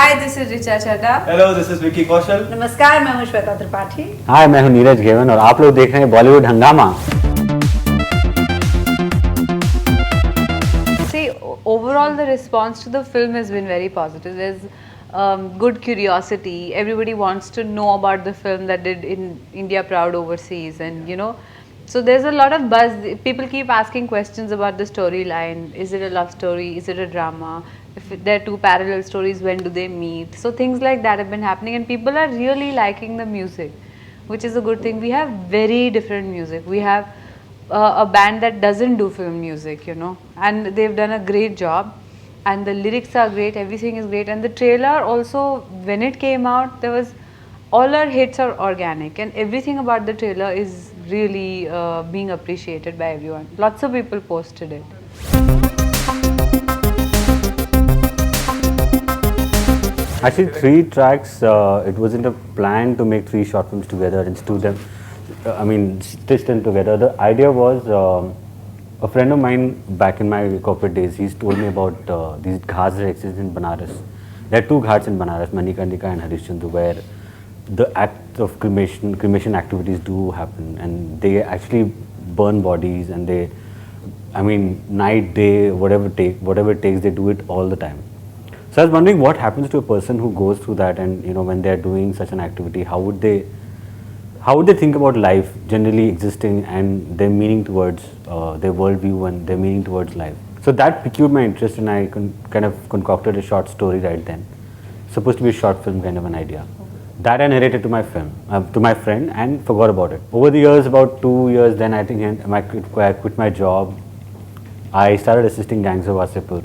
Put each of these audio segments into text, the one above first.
Hi, this is Richa Chadha. Hello, this is Vicky Kaushal. नमस्कार, मैं हूं श्वेता त्रिपाठी. हाय, मैं हूं नीरज घेवन और आप लोग देख रहे हैं बॉलीवुड हंगामा. See, overall the response to the film has been very positive. There's good curiosity. Everybody wants to know about the film that did in India proud overseas, and so there's a lot of buzz. People keep asking questions about the storyline. Is it a love story? Is it a drama? If there are two parallel stories, when do they meet? So things like that have been happening, and people are really liking the music, which is a good thing. We have very different music. We have a band that doesn't do film music, and they've done a great job, and the lyrics are great, everything is great, and the trailer also, when it came out, there was all our hits are organic, and everything about the trailer is really being appreciated by everyone. Lots of people posted it. Actually, 3 tracks. It wasn't a plan to make 3 short films together and do them. Stitch them together. The idea was a friend of mine back in my corporate days. He's told me about these ghats that exist in Banaras. There are 2 ghats in Banaras, Manikarnika and Harishchandra, where the act of cremation activities do happen, and they actually burn bodies, and they, night, day, whatever it takes, they do it all the time. So I was wondering what happens to a person who goes through that, and when they are doing such an activity, how would they think about life generally existing and their meaning towards their worldview and their meaning towards life. So that piqued my interest, and I kind of concocted a short story right then. Supposed to be a short film kind of an idea. That I narrated to my friend, and forgot about it. Over the years, about 2 years, then I think I quit my job. I started assisting Gangs of Wasseypur.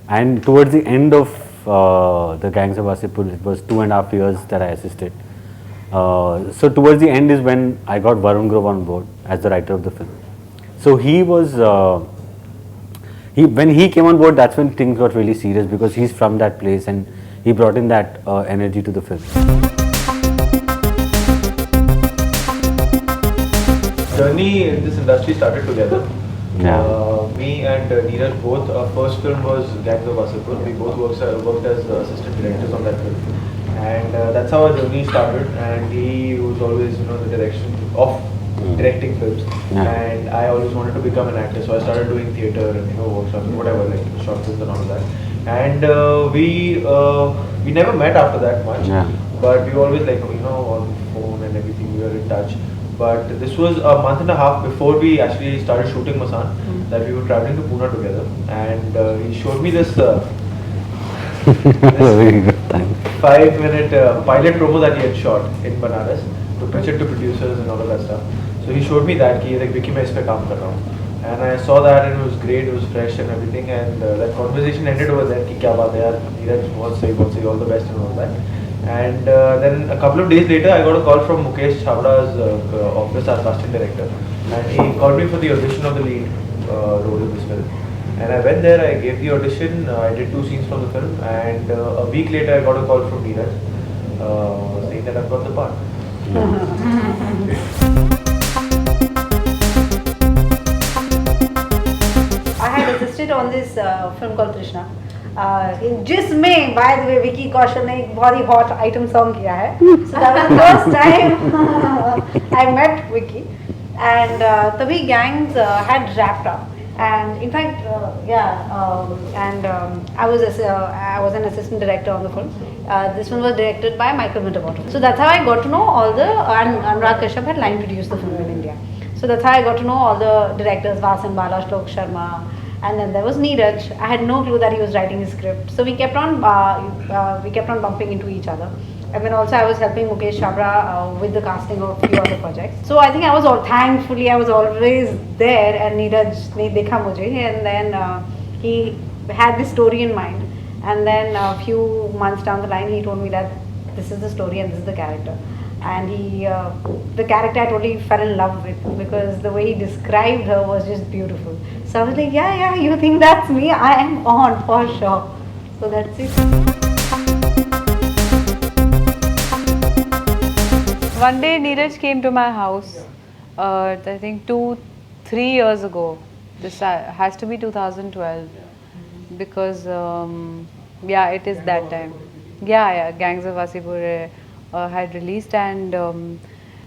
And towards the end of the Gangs of Wasseypur, it was 2.5 years that I assisted. So towards the end is when I got Varun Grove on board as the writer of the film. So he was, when he came on board, that's when things got really serious, because he's from that place and he brought in that energy to the film. Journey in this industry started together. Yeah. Me and Neeraj both, our first film was Gangs of Wasseypur. We both worked as assistant directors on that film. And that's how our journey started, and he was always the direction of directing films. Yeah. And I always wanted to become an actor, so I started doing theatre and workshops and whatever, like short films and all of that. And we never met after that much, Yeah. but we always on phone and everything, we were in touch. But this was a month and a half before we actually started shooting Masaan, that we were traveling to Pune together, and he showed me this Very good time. 5-minute pilot promo that he had shot in Banaras to pitch it to producers and all of that stuff. So he showed me that कि Vicky मैं इस पे काम कर रहा हूँ, and I saw that, and it was great, it was fresh and everything, and that conversation ended over there कि क्या बात है यार, Neeraj बहुत सही, all the best and all that. And then a couple of days later, I got a call from Mukesh Chhabra's office, our casting director, and he called me for the audition of the lead role in this film. And I went there, I gave the audition, I did 2 scenes from the film, and a week later I got a call from Neeraj saying that I've got the part. I had assisted on this film called Trishna, जिसमें by the way Vicky Kaushal ने एक बहुत ही hot item song किया है. So that was the first time I met Vicky, and तभी Gangs had wrapped up. And in fact, I was an assistant director on the film. This one was directed by Michael Winterbottom. So that's how I got to know all the, and Anurag Kashyap had line produced the film in India. So that's how I got to know all the directors, Vasan Bala, Shlok Sharma, and then there was Neeraj. I had no clue that he was writing his script. So we kept on bumping into each other. And then also I was helping Mukesh Chhabra with the casting of a few other projects. So I think thankfully I was always there, and Neeraj ne dekha mujhe, and then he had this story in mind, and then a few months down the line he told me that this is the story and this is the character, and the character I totally fell in love with, because the way he described her was just beautiful. So I was like, yeah, you think that's me? I am on for sure. So that's it. One day Neeraj came to my house, I think 2-3 years ago. This has to be 2012, because it is that time. Yeah, Gangs of Wasipur had released, and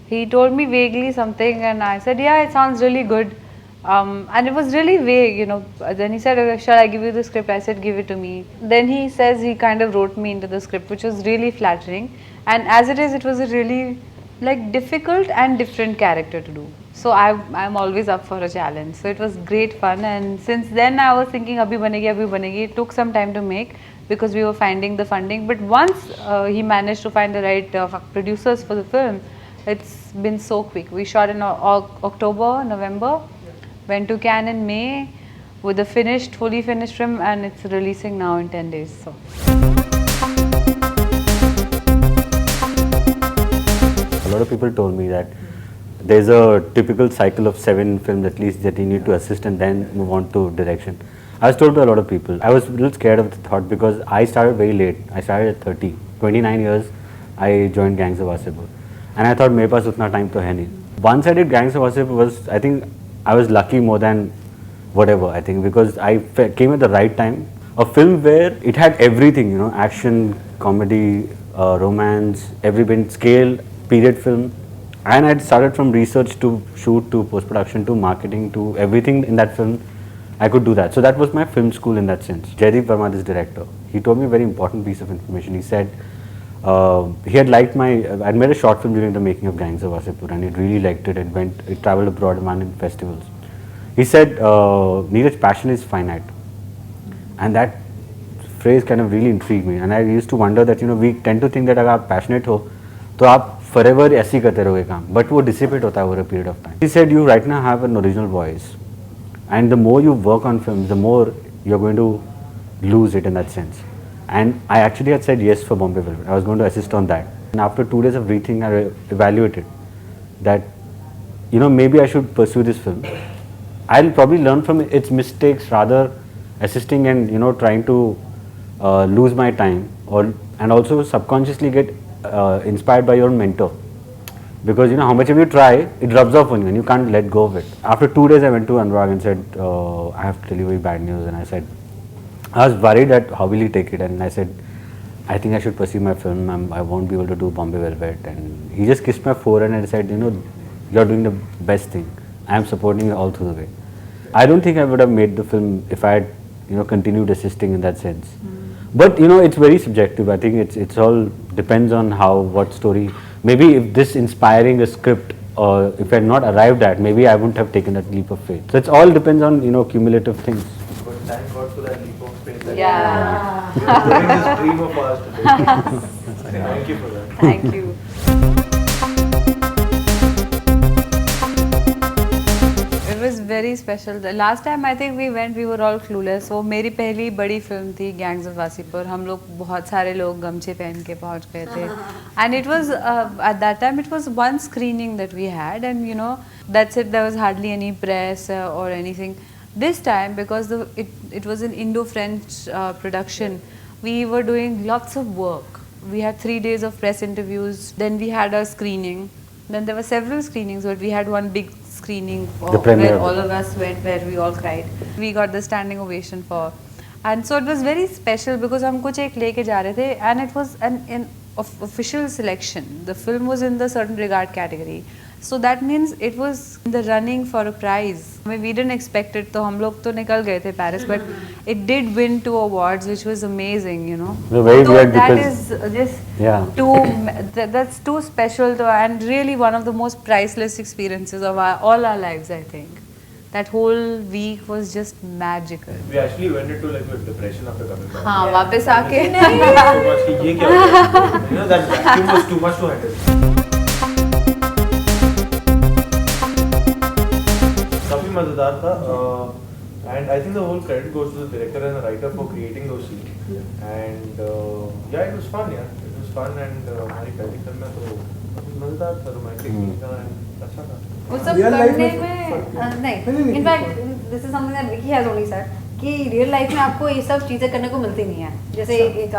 he told me vaguely something, and I said, yeah, it sounds really good. And it was really vague, you know. Then he said, okay, shall I give you the script? I said, give it to me. Then he says he kind of wrote me into the script, which was really flattering. And as it is, it was a really like difficult and different character to do. So I'm always up for a challenge. So it was great fun, and since then I was thinking abhi banegi, abhi banegi. It took some time to make because we were finding the funding. But once he managed to find the right producers for the film, it's been so quick. We shot in October, November, went to Cannes in May with a fully finished film, and it's releasing now in 10 days. So. A lot of people told me that there's a typical cycle of 7 films at least that you need to assist and then move on to direction. I was told by a lot of people. I was a little scared of the thought because I started very late. I started at 30. 29 years I joined Gangs of Wasipur. And I thought मेरे पास उतना time तो है नहीं. Once I did Gangs of Wasipur I think I was lucky more than whatever, I think, because I came at the right time. A film where it had everything, you know, action, comedy, romance, every bit, scale, period film. And I started from research to shoot to post-production to marketing to everything in that film. I could do that. So that was my film school in that sense. Jaideep Verma, this director, he told me a very important piece of information. He said he had liked I'd made a short film during the making of Gangs of Wasipur, and he really liked it and it traveled abroad and won in festivals. He said, Neeraj, passion is finite. And that phrase kind of really intrigued me. And I used to wonder that, you know, we tend to think that अगर आप passionate हो, तो आप forever ऐसे ही करते रहोगे काम. But वो dissipate होता है over a period of time. He said, you right now have an original voice. And the more you work on films, the more you're going to lose it in that sense. And I actually had said yes for Bombay Velvet. I was going to assist on that. And after 2 days of rethinking, I evaluated that, you know, maybe I should pursue this film. I'll probably learn from its mistakes rather assisting and, you know, trying to lose my time and also subconsciously get inspired by your mentor. Because, you know, how much of you try, it rubs off on you and you can't let go of it. After 2 days, I went to Anurag and said, I have to tell you very bad news. And I said, I was worried that how will he take it, and I said, I think I should pursue my film. I won't be able to do Bombay Velvet. And he just kissed my forehead and said, you know, you're doing the best thing. I am supporting you all through the way. I don't think I would have made the film if I had, you know, continued assisting in that sense. But, you know, it's very subjective. I think it's all depends on what story. Maybe if this inspiring a script, or if I had not arrived at, maybe I wouldn't have taken that leap of faith. So it all depends on, you know, cumulative things. But thank God for that leap of faith. That Yeah. We are doing this dream of ours today. Thank you for that. Thank you. It was very special. The last time I think we went, we were all clueless. वो मेरी पहली बड़ी film थी Gangs of Wasipur. हम लोग बहुत सारे लोग गमछे पहन के पहुंच गए थे. And it was at that time it was one screening that we had, and you know that's it. There was hardly any press or anything. This time, because it was an Indo-French production, we were doing lots of work. We had 3 days of press interviews. Then we had a screening. Then there were several screenings, but we had one big screening where all of us went, where we all cried. We got the standing ovation for, and so it was very special because हम कुछ एक लेके जा रहे थे, and it was an official selection. The film was in the certain regard category, so that means it was in the running for a prize. I mean, we didn't expect it, तो हम लोग तो निकल गए थे Paris, but it did win 2 awards, which was amazing, you know. No, very so weird that because is just yeah. that's too special to, and really one of the most priceless experiences of all our lives, I think. That whole week was just magical. We actually went into like a depression after coming back. हाँ, वापस आके Too much कि ये क्या हो गया? You know, that vacuum was too much to handle. काफी मजेदार था, and I think the whole credit goes to the director and the writer for creating those scenes. And yeah, it was fun, yeah. It was fun, and हमारी पहली film में तो मजेदार था, romantic था, and अच्छा था. वो सब करने में नहीं, in fact this is something that Vicky has only said कि रियल लाइफ में आपको ये सब चीज़ें करने को मिलती नहीं है. जैसे एक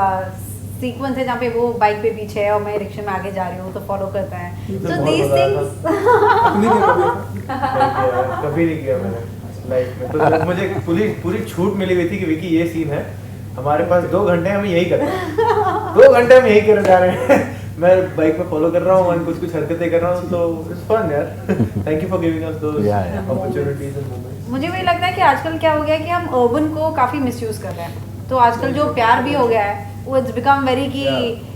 सीक्वेंस है जहाँ पे वो बाइक पे पीछे है और मैं रिक्शे में आगे जा रही हूँ तो फॉलो करता है. सो दीस थिंग्स कभी नहीं किया मैंने लाइफ में. तो मुझे पूरी छूट मिली हुई थी कि विकी ये सीन है, हमारे पास 2 घंटे हमें यही करना है. 2 घंटे हम यही कर जा रहे हैं मैं बाइक पे फॉलो कर रहा हूँ और कुछ हरकतें कर रहा हूँ तो इट्स फन यार thank you for giving us those opportunities and moments मुझे वही लगता है कि आजकल क्या हो गया है कि हम अर्बन को काफी मिसयूज कर रहे हैं, तो आजकल जो प्यार भी हो गया है वो इट्स बिकम वेरी कि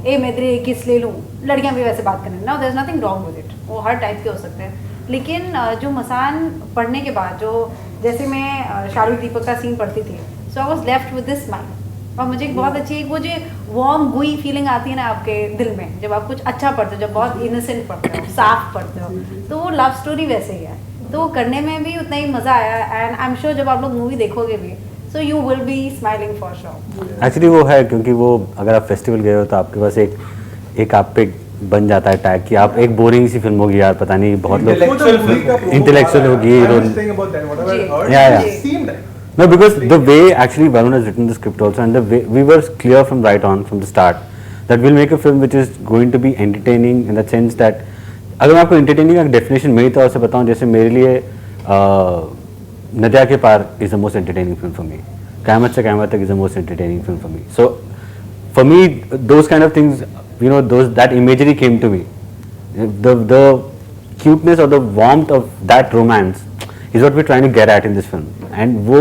ए मैं तेरे किस ले लूँ, लड़कियां भी वैसे बात करने ना, there is nothing wrong with it, वो हर टाइप के हो सकते हैं। लेकिन जो मसान पढ़ने के बाद जो जैसे मैं शाहरुख दीपक का सीन पढ़ती थी, so I was left with this smile, और मुझे एक बहुत अच्छी वो जो वार्म गुई फीलिंग आती है ना आपके दिल में जब आप कुछ अच्छा पढ़ते हो, जब बहुत इनोसेंट पढ़ते हो, साफ पढ़ते हो, तो वो लव स्टोरी वैसे ही है, तो वो करने में भी उतना ही मज़ा आया। एंड आई एम श्योर जब आप लोग मूवी देखोगे भी so you will be smiling for sure. Actually वो है क्योंकि वो अगर आप फेस्टिवल गए हो तो आपके पास एक आप पे बन जाता है टैग कि आप एक बोरिंग सी फिल्म होगी यार, पता नहीं बहुत लोग इंटेलेक्चुअल होगी। No, because the way actually Varun has written the script also, and the way we were clear from right on from the start that we'll make a film which is going to be entertaining in the sense that अगर मैं आपको entertaining का definition मेरी तरफ से बताऊं, जैसे मेरे लिए नदिया के पार is the most entertaining film for me, क़यामत से क़यामत तक is the most entertaining film for me. So for me those kind of things, you know, that imagery came to me, the cuteness or the warmth of that romance is what we're trying to get at in this film, and वो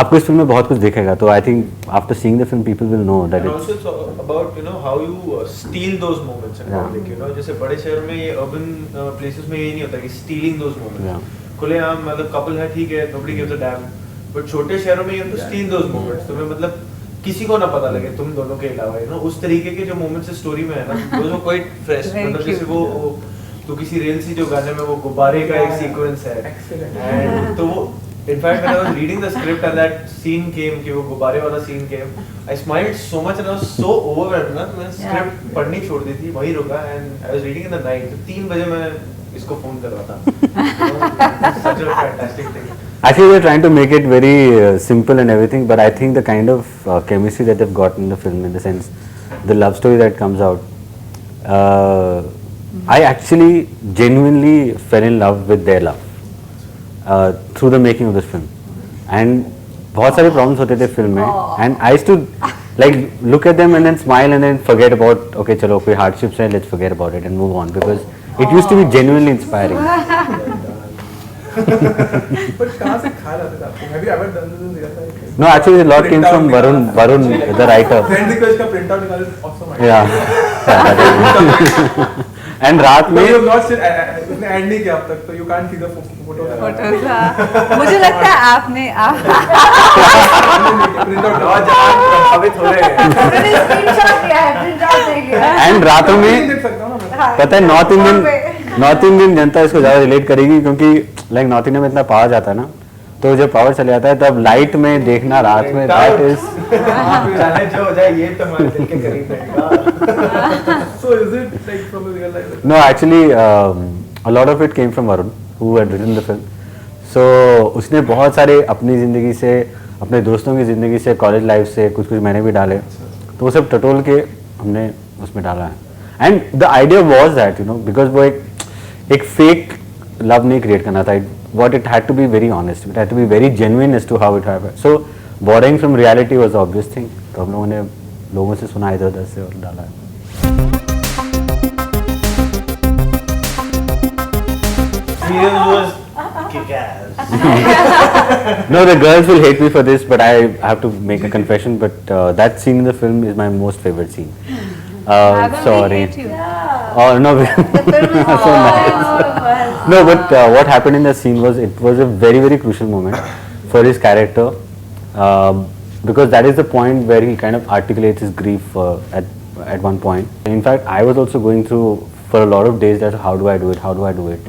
आपको इस film में बहुत कुछ दिखेगा, तो I think after seeing the film people will know that and also it's about, you know, how you steal those moments in public, you know, जैसे बड़े शहर में ये urban places में ये नहीं होता कि stealing those moments, खुलेआम मतलब couple है ठीक है nobody gives a damn, but छोटे शहरों में you have to steal those moments, तुम्हें मतलब किसी को ना पता लगे तुम दोनों के अलावा, you know, उस तरीके के जो moments स्टोरी में है ना those were quite fresh, मतलब जैसे वो तो किसी रेल सी जो गाने में वो गुब्बारे का एक सीक्वेंस है, एंड तो वो in fact when I was reading the script and that scene came कि वो गुब्बारे वाला scene came, I smiled so much and I was so overwhelmed ना, मैंने स्क्रिप्ट पढ़नी छोड़ दी थी, वहीं रुका and I was reading in the night, तो 3 बजे मैं इसको फोन कर रहा था। Such a fantastic thing. actually we're trying to make it very simple and everything, but I think the kind of chemistry that they've got in the film, in the sense the love story that comes out, I actually genuinely fell in love with their love through the making of this film, and बहुत सारे problems होते थे film में, and I used to like look at them and then smile and then forget about, okay चलो कोई hardships है, let's forget about it and move on, because it used to be genuinely inspiring. But कहाँ से ख्याल आता था आपको? Have you ever done this in real life? No, actually a lot came from Varun, the writer. Friend request का print out निकाले, awesome idea. Yeah. And रात No, में you have not seen, उसने end नहीं किया अब तक, तो you can't see the photo. मुझे लगता है आपने Print out नौजवान प्रभावित हो रहे हैं। स्क्रीनशॉट लिया है, प्रिंट आउट नहीं लिया है। and रातों में देख सकता हूँ ना मैं. पता है नॉर्थ इंडियन जनता इसको ज़्यादा रिलेट करेगी, क्योंकि लाइक नॉर्थ इंडिया में इतना पावर जाता है ना, तो जब पावर चले जाता है तब लाइट में देखना रात में, दैट इज चाहे जो हो जाए ये तो हमारे दिल के करीब रहेगा। So is it like from a real life? No actually a lot of it came from Varun who had written the film. So उसने बहुत सारे अपनी ज़िंदगी से, अपने दोस्तों की ज़िंदगी से, कॉलेज लाइफ से कुछ मैंने भी डाले, तो वो सब टटोल के हमने उसमें डाला है। And the idea was that, you know, because वो एक फेक लव नहीं क्रिएट करना था, what it had to be very honest, it had to be very genuine as to how it happened. So borrowing from reality was the obvious thing, तो हम लोगों ने लोगों से सुना इधर उधर से और डाला है। Serial was kick-ass. No, the girls will hate me for this, but I have to make a confession, but that scene in the film is my most favorite scene. Sorry. Oh no. So nice. No, but what happened in the scene was, it was a very very crucial moment for his character, because that is the point where he kind of articulates his grief at one point. In fact, I was also going through for a lot of days that how do I do it, how do I do it.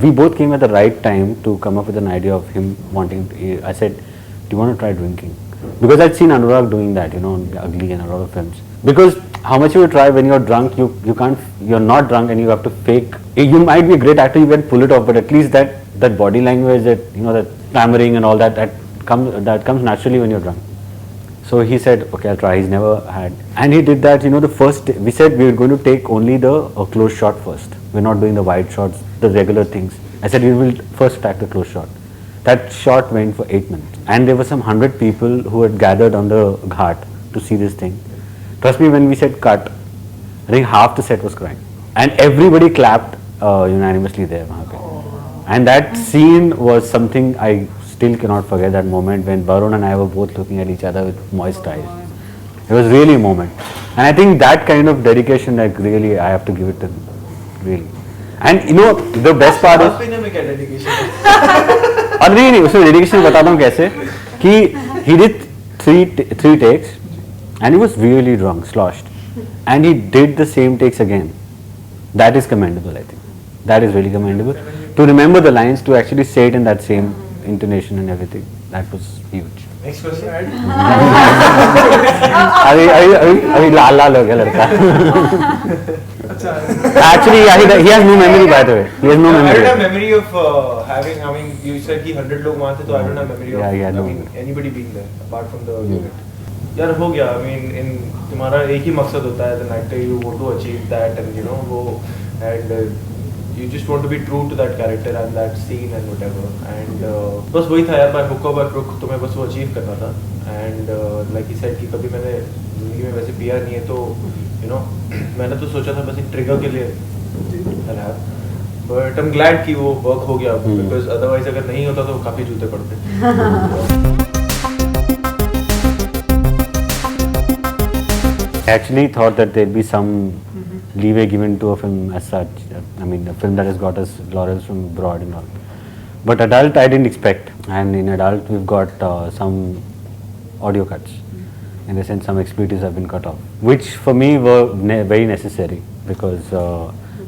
We both came at the right time to come up with an idea of him wanting to, I said, do you want to try drinking? Because I'd seen Anurag doing that, you know, Ugly and a lot of films. Because how much you try when you're drunk, you can't, you're not drunk and you have to fake. You might be a great actor, you can pull it off, but at least that body language, that, you know, that stammering and all that comes naturally when you're drunk. So he said, okay, I'll try. He's never had, and he did that. You know, the first we said we were going to take only the close shot first. We're not doing the wide shots, the regular things. I said we will first attack the close shot. That shot went for 8 minutes, and there were some 100 people who had gathered on the ghat to see this thing. Trust me, when we said cut, I think half the set was crying, and everybody clapped unanimously there. वहाँ पे. And that scene was something I still cannot forget. That moment when Varun and I were both looking at each other with moist eyes. It was really a moment, and I think that kind of dedication, like really, I have to give it to them, really. And you know, the best part is. पीने में क्या dedication है? और नहीं उसमें dedication बताता हूँ कैसे कि he did three takes and he was really drunk, sloshed, and he did the same takes again. That is commendable, I think. That is really commendable. To remember the lines, to actually say it in that same intonation and everything, that was huge. Next question. अभी लाल लाल हो गया लड़का. अच्छा Actually, yeah, he has no memory, by the way. He has no I don't memory. have memory of having. I mean, you said कि 100 लोग वहाँ थे, तो I don't have memory of. Yeah, no. I mean, anybody being there apart from the unit. यार हो गया. I mean, in तुम्हारा एक ही मकसद होता है as an actor. You want to achieve that, and you know वो and you just want to be true to that character and that scene and whatever. And बस वही था यार. By hook or by crook तुम्हें बस वो achieve करना था. And like he said कि कभी मैंने जिंदगी में वैसे पिया नहीं है, तो you know मैंने तो सोचा था बस एक ट्रिगर के लिए I'll have. But I'm glad कि वो वर्क हो गया, because otherwise अगर नहीं होता तो काफी जूते पड़ते. I actually thought that there'd be some leeway given to a film as such. I mean, a film that has got us laurels from abroad and all. But adult, I didn't expect. And in adult, we've got some audio cuts. In the sense, some expletives have been cut off, which for me were very necessary, because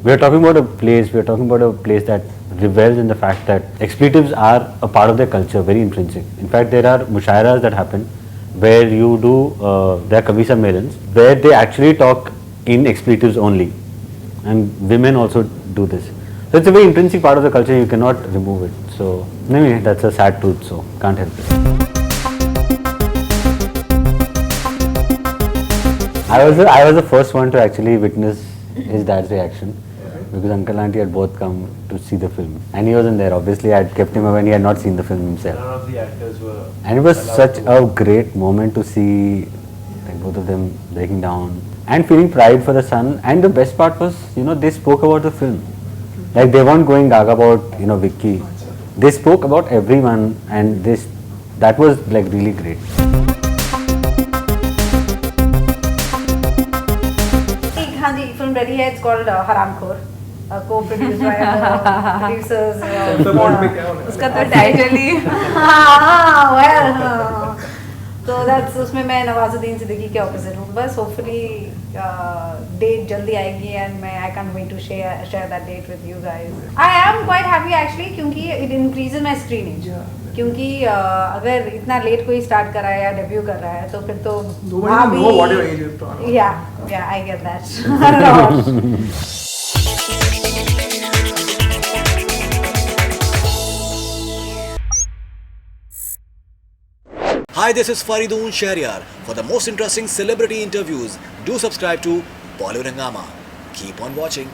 we are talking about a place. We are talking about a place that revels in the fact that expletives are a part of their culture, very intrinsic. In fact, there are mushairas that happen where you do, there are kavi sammelans where they actually talk in expletives only, and women also do this. So it's a very intrinsic part of the culture, you cannot remove it. So anyway, that's a sad truth, so can't help it. I was the first one to actually witness his dad's reaction, because uncle and auntie had both come to see the film, and he wasn't there. Obviously, I had kept him away and he had not seen the film himself. None of the actors were. And it was allowed such to- a great moment to see, like, both of them breaking down and feeling pride for the son. And the best part was, you know, they spoke about the film. Like, they weren't going gaga about, you know, Vicky. They spoke about everyone, and that was like really great. हाँ जी, film ready है. It's called Haramkhor, co-produced by the producers. तो bond पे क्या होने वाला उसका तो title ही तो that's उसमें मैं नवाजुद्दीन सिद्दीकी के ऑपोजिट हूँ. बस होपफुली डेट जल्दी आएगी, एंड मैं I can't wait to share that date with you guys. I am quite happy actually, क्योंकि it increases my screenage. क्योंकि अगर इतना लेट कोई स्टार्ट कर रहा है या डेब्यू कर रहा है, तो फिर तो Nobody know what your age is, Pranav. yeah, I get that. Hi, this is Faridoon Shahryar. For the most interesting celebrity interviews, do subscribe to Bollywood Hungama. Keep on watching.